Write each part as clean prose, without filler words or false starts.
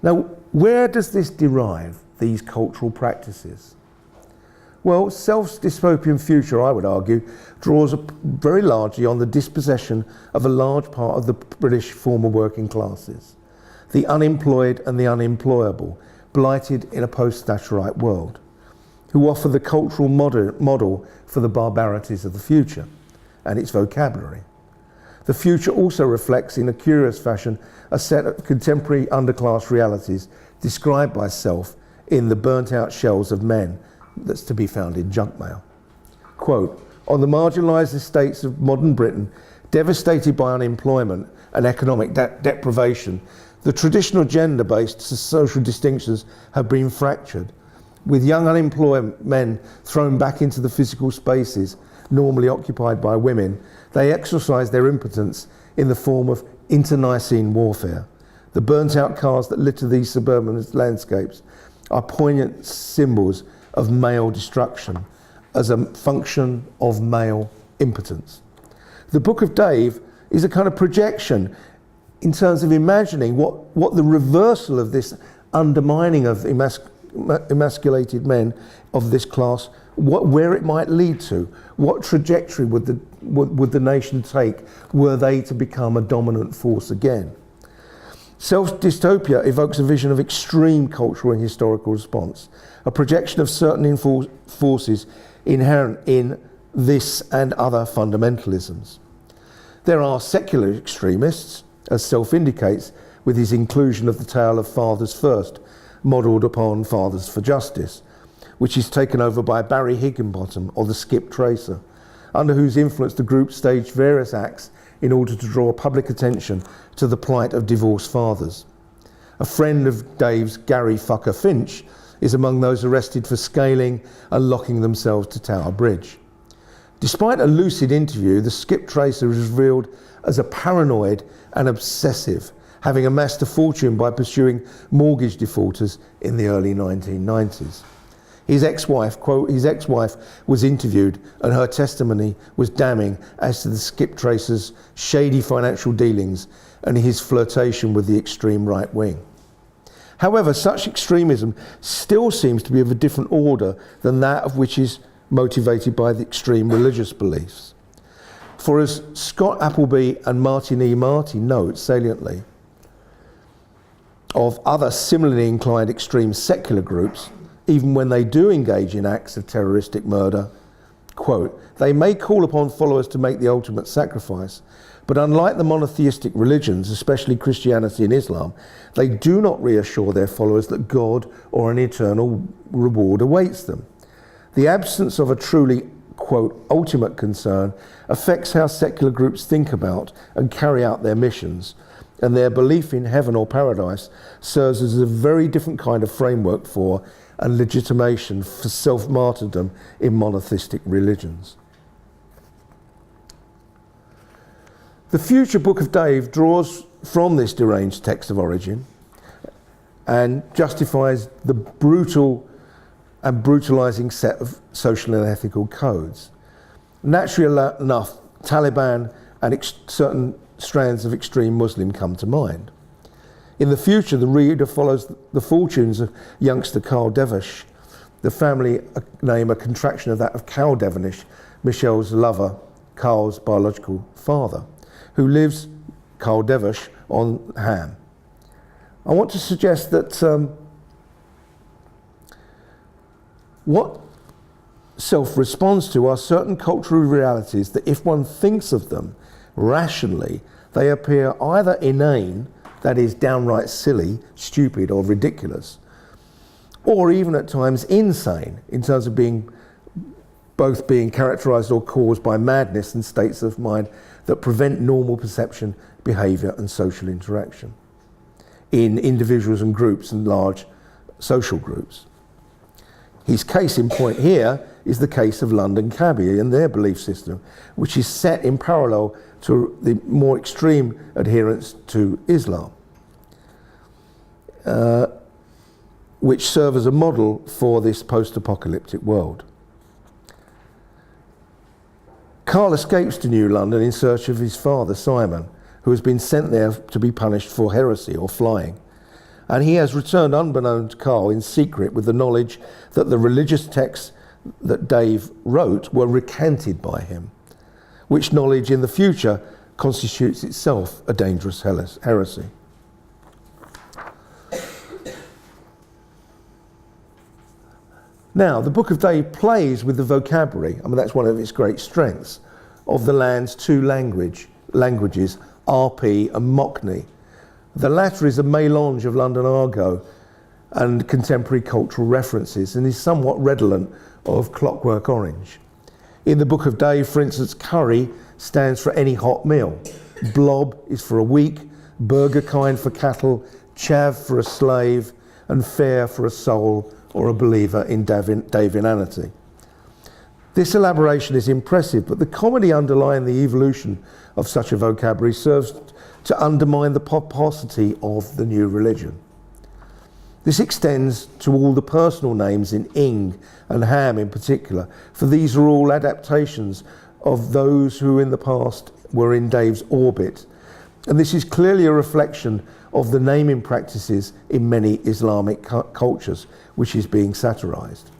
Now, where does this derive, these cultural practices? Well, Self's dystopian future, I would argue, draws very largely on the dispossession of a large part of the British former working classes, the unemployed and the unemployable, blighted in a post-Thatcherite world, who offer the cultural model for the barbarities of the future and its vocabulary. The future also reflects, in a curious fashion, a set of contemporary underclass realities described by Self in the burnt-out shells of men that's to be found in junk mail. Quote, on the marginalised estates of modern Britain, devastated by unemployment and economic deprivation, the traditional gender-based social distinctions have been fractured, with young unemployed men thrown back into the physical spaces normally occupied by women. They exercise their impotence in the form of internecine warfare. The burnt-out cars that litter these suburban landscapes are poignant symbols of male destruction as a function of male impotence. The Book of Dave is a kind of projection in terms of imagining what the reversal of this undermining of emasculated men of this class, where it might lead to. What trajectory would the nation take were they to become a dominant force again? Self-dystopia evokes a vision of extreme cultural and historical response, a projection of certain forces inherent in this and other fundamentalisms. There are secular extremists, as Self indicates with his inclusion of the tale of Fathers First, modelled upon Fathers for Justice, which is taken over by Barry Higginbottom or the Skip Tracer, under whose influence the group staged various acts in order to draw public attention to the plight of divorced fathers. A friend of Dave's, Gary Fucker Finch, is among those arrested for scaling and locking themselves to Tower Bridge. Despite a lucid interview, the Skip Tracer is revealed as a paranoid and obsessive, having amassed a fortune by pursuing mortgage defaulters in the early 1990s. His ex-wife, quote, his ex-wife was interviewed and her testimony was damning as to the Skip Tracer's shady financial dealings and his flirtation with the extreme right wing. However, such extremism still seems to be of a different order than that of which is motivated by the extreme religious beliefs. For as Scott Appleby and Martin E. Marty note saliently, of other similarly inclined extreme secular groups, even when they do engage in acts of terroristic murder, quote, they may call upon followers to make the ultimate sacrifice, but unlike the monotheistic religions, especially Christianity and Islam, they do not reassure their followers that God or an eternal reward awaits them. The absence of a truly, quote, ultimate concern affects how secular groups think about and carry out their missions, and their belief in heaven or paradise serves as a very different kind of framework for and legitimation for self-martyrdom in monotheistic religions. The future Book of Dave draws from this deranged text of origin and justifies the brutal and brutalizing set of social and ethical codes. Naturally enough, Taliban and certain strands of extreme Muslim come to mind. In the future, the reader follows the fortunes of youngster Carl Devish, the family name a contraction of that of Cal Devenish, Michelle's lover, Carl's biological father, who lives, Carl Devish, on Ham. I want to suggest that what Self responds to are certain cultural realities that if one thinks of them rationally, they appear either inane, that is downright silly, stupid or ridiculous, or even at times insane in terms of both being characterised or caused by madness and states of mind that prevent normal perception, behaviour and social interaction in individuals and groups and large social groups. His case in point here is the case of London Cabbie and their belief system, which is set in parallel to the more extreme adherence to Islam, which serve as a model for this post-apocalyptic world. Carl escapes to New London in search of his father, Simon, who has been sent there to be punished for heresy or flying. And he has returned unbeknown to Carl in secret with the knowledge that the religious texts that Dave wrote were recanted by him, which knowledge in the future constitutes itself a dangerous heresy. Now, the Book of Dave plays with the vocabulary. I mean, that's one of its great strengths, of the land's two languages, RP and Mockney. The latter is a mélange of London argot and contemporary cultural references and is somewhat redolent of Clockwork Orange. In the Book of Dave, for instance, curry stands for any hot meal. Blob is for a week, burgerkind for cattle, chav for a slave, and fair for a soul or a believer in Dävinanity. This elaboration is impressive, but the comedy underlying the evolution of such a vocabulary serves to undermine the pomposity of the new religion. This extends to all the personal names in Ing and Ham in particular, for these are all adaptations of those who in the past were in Dave's orbit. And this is clearly a reflection of the naming practices in many Islamic cultures, which is being satirized.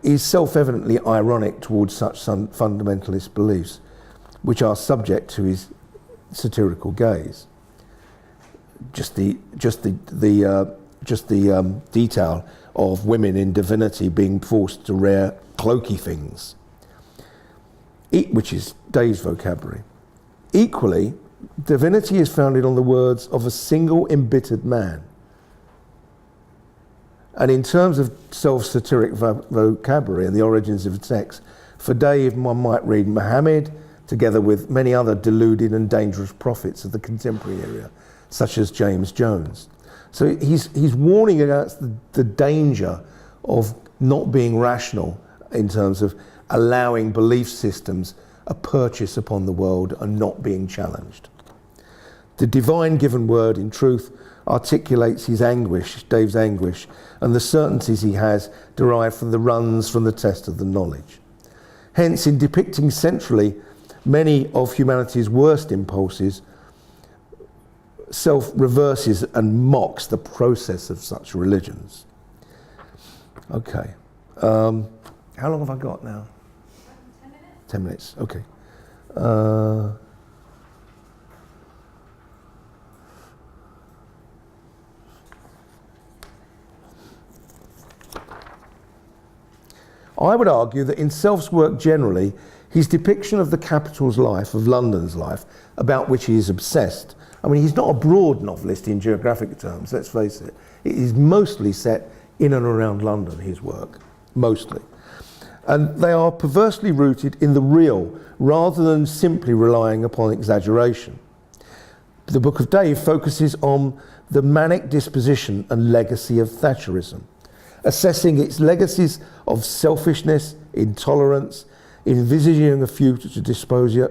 Is self-evidently ironic towards such fundamentalist beliefs, which are subject to his satirical gaze. Just the detail of women in divinity being forced to wear cloaky things, which is Dave's vocabulary. Equally, divinity is founded on the words of a single embittered man. And in terms of self-satiric vocabulary and the origins of the text, for Dave, one might read Muhammad together with many other deluded and dangerous prophets of the contemporary era, such as James Jones. So he's warning against the danger of not being rational in terms of allowing belief systems a purchase upon the world and not being challenged. The divine given word, in truth, articulates his anguish, Dave's anguish, and the certainties he has derived from the runs from the test of the knowledge. Hence, in depicting centrally many of humanity's worst impulses, self-reverses and mocks the process of such religions. Okay. How long have I got now? 10 minutes. 10 minutes, okay. I would argue that in Self's work generally, his depiction of the capital's life, of London's life, about which he is obsessed. I mean, he's not a broad novelist in geographic terms, let's face it. It is mostly set in and around London, his work, mostly. And they are perversely rooted in the real, rather than simply relying upon exaggeration. The Book of Dave focuses on the manic disposition and legacy of Thatcherism, assessing its legacies of selfishness, intolerance, envisaging a future dystopia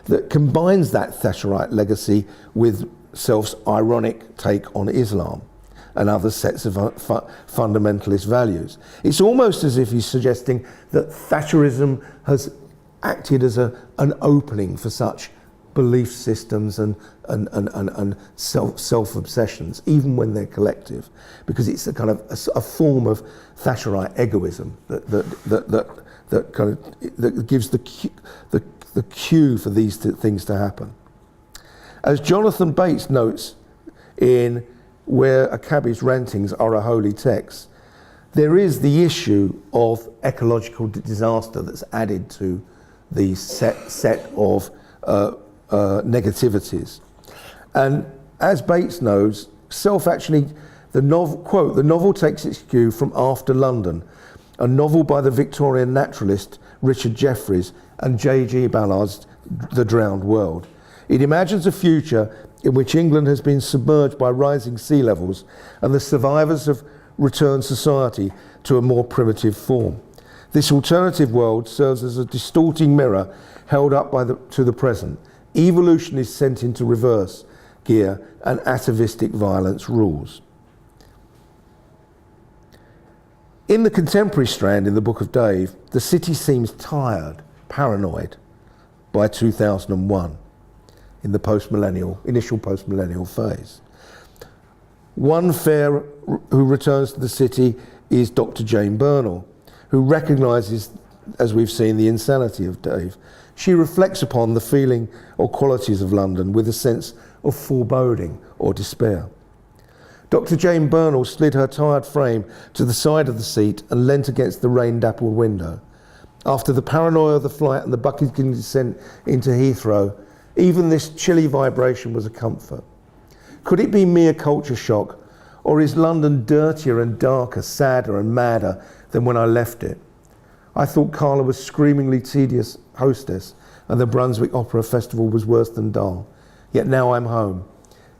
that combines that Thatcherite legacy with Self's ironic take on Islam and other sets of fundamentalist values. It's almost as if he's suggesting that Thatcherism has acted as an opening for such belief systems and self-obsessions, even when they're collective, because it's a kind of a form of Thatcherite egoism that gives the cue for these things to happen. As Jonathan Bates notes in Where a Cabbie's Rantings Are a Holy Text, there is the issue of ecological disaster that's added to the set of negativities. And as Bates knows, Self actually, the novel, quote, the novel takes its cue from After London, a novel by the Victorian naturalist Richard Jefferies and J.G. Ballard's The Drowned World. It imagines a future in which England has been submerged by rising sea levels and the survivors have returned society to a more primitive form. This alternative world serves as a distorting mirror held up to the present. Evolution is sent into reverse gear and atavistic violence rules. In the contemporary strand in the Book of Dave, the city seems tired, paranoid by 2001. in the post-millennial, initial post-millennial phase. One fare who returns to the city is Dr. Jane Brunel, who recognises, as we've seen, the insanity of Dave. She reflects upon the feeling or qualities of London with a sense of foreboding or despair. Dr. Jane Brunel slid her tired frame to the side of the seat and leant against the rain-dappled window. After the paranoia of the flight and the bucketing descent into Heathrow, even this chilly vibration was a comfort. Could it be mere culture shock, or is London dirtier and darker, sadder and madder than when I left it? I thought Carla was screamingly tedious hostess and the Brunswick Opera Festival was worse than dull. Yet now I'm home.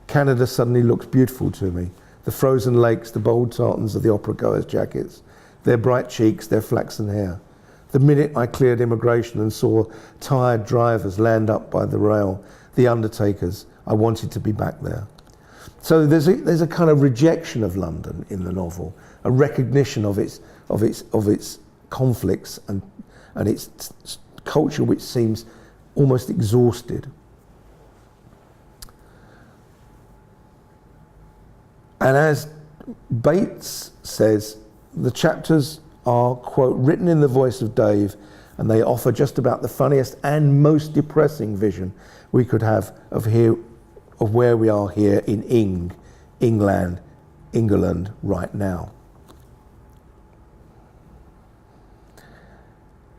Canada suddenly looks beautiful to me. The frozen lakes, the bold tartans of the opera goers' jackets, their bright cheeks, their flaxen hair. The minute I cleared immigration and saw tired drivers land up by the rail, the undertakers, I wanted to be back there. So there's a kind of rejection of London in the novel, a recognition of its conflicts and its culture, which seems almost exhausted. And as Bates says, the chapters are, quote, written in the voice of Dave, and they offer just about the funniest and most depressing vision we could have of where we are here in England right now.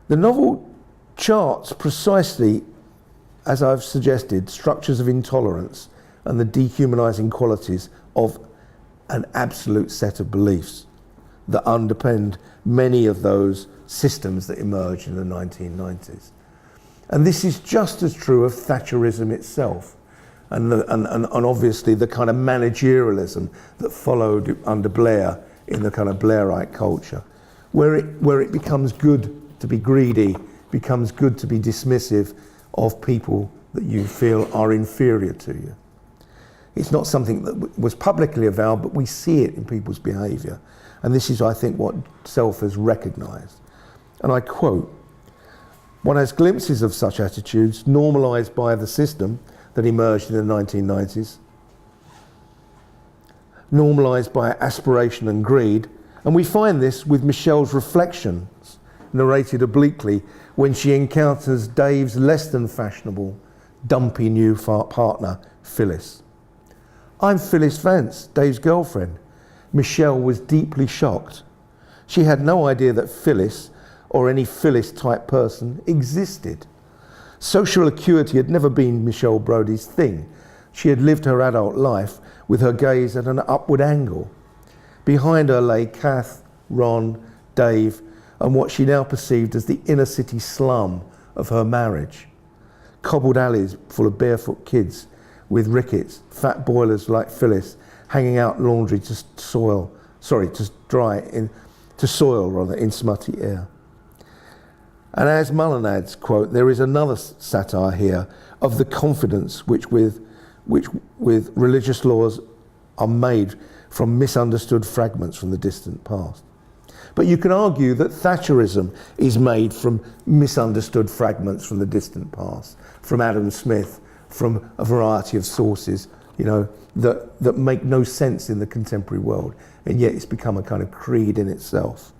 The novel charts precisely, as I've suggested, structures of intolerance and the dehumanizing qualities of an absolute set of beliefs that underpinned many of those systems that emerged in the 1990s. And this is just as true of Thatcherism itself, and obviously the kind of managerialism that followed under Blair in the kind of Blairite culture, where it becomes good to be greedy, becomes good to be dismissive of people that you feel are inferior to you. It's not something that was publicly avowed, but we see it in people's behaviour. And this is, I think, what Self has recognised. And I quote, "One has glimpses of such attitudes normalised by the system that emerged in the 1990s, normalised by aspiration and greed, and we find this with Michelle's reflections, narrated obliquely, when she encounters Dave's less than fashionable, dumpy new partner, Phyllis. I'm Phyllis Vance, Dave's girlfriend. Michelle was deeply shocked. She had no idea that Phyllis, or any Phyllis-type person, existed. Social acuity had never been Michelle Brodie's thing. She had lived her adult life with her gaze at an upward angle. Behind her lay Kath, Ron, Dave, and what she now perceived as the inner city slum of her marriage. Cobbled alleys full of barefoot kids with rickets, fat boilers like Phyllis, hanging out laundry to soil in smutty air. And as Mullen adds, quote, there is another satire here of the confidence which with religious laws are made from misunderstood fragments from the distant past. But you can argue that Thatcherism is made from misunderstood fragments from the distant past, from Adam Smith, from a variety of sources, that make no sense in the contemporary world, and yet it's become a kind of creed in itself.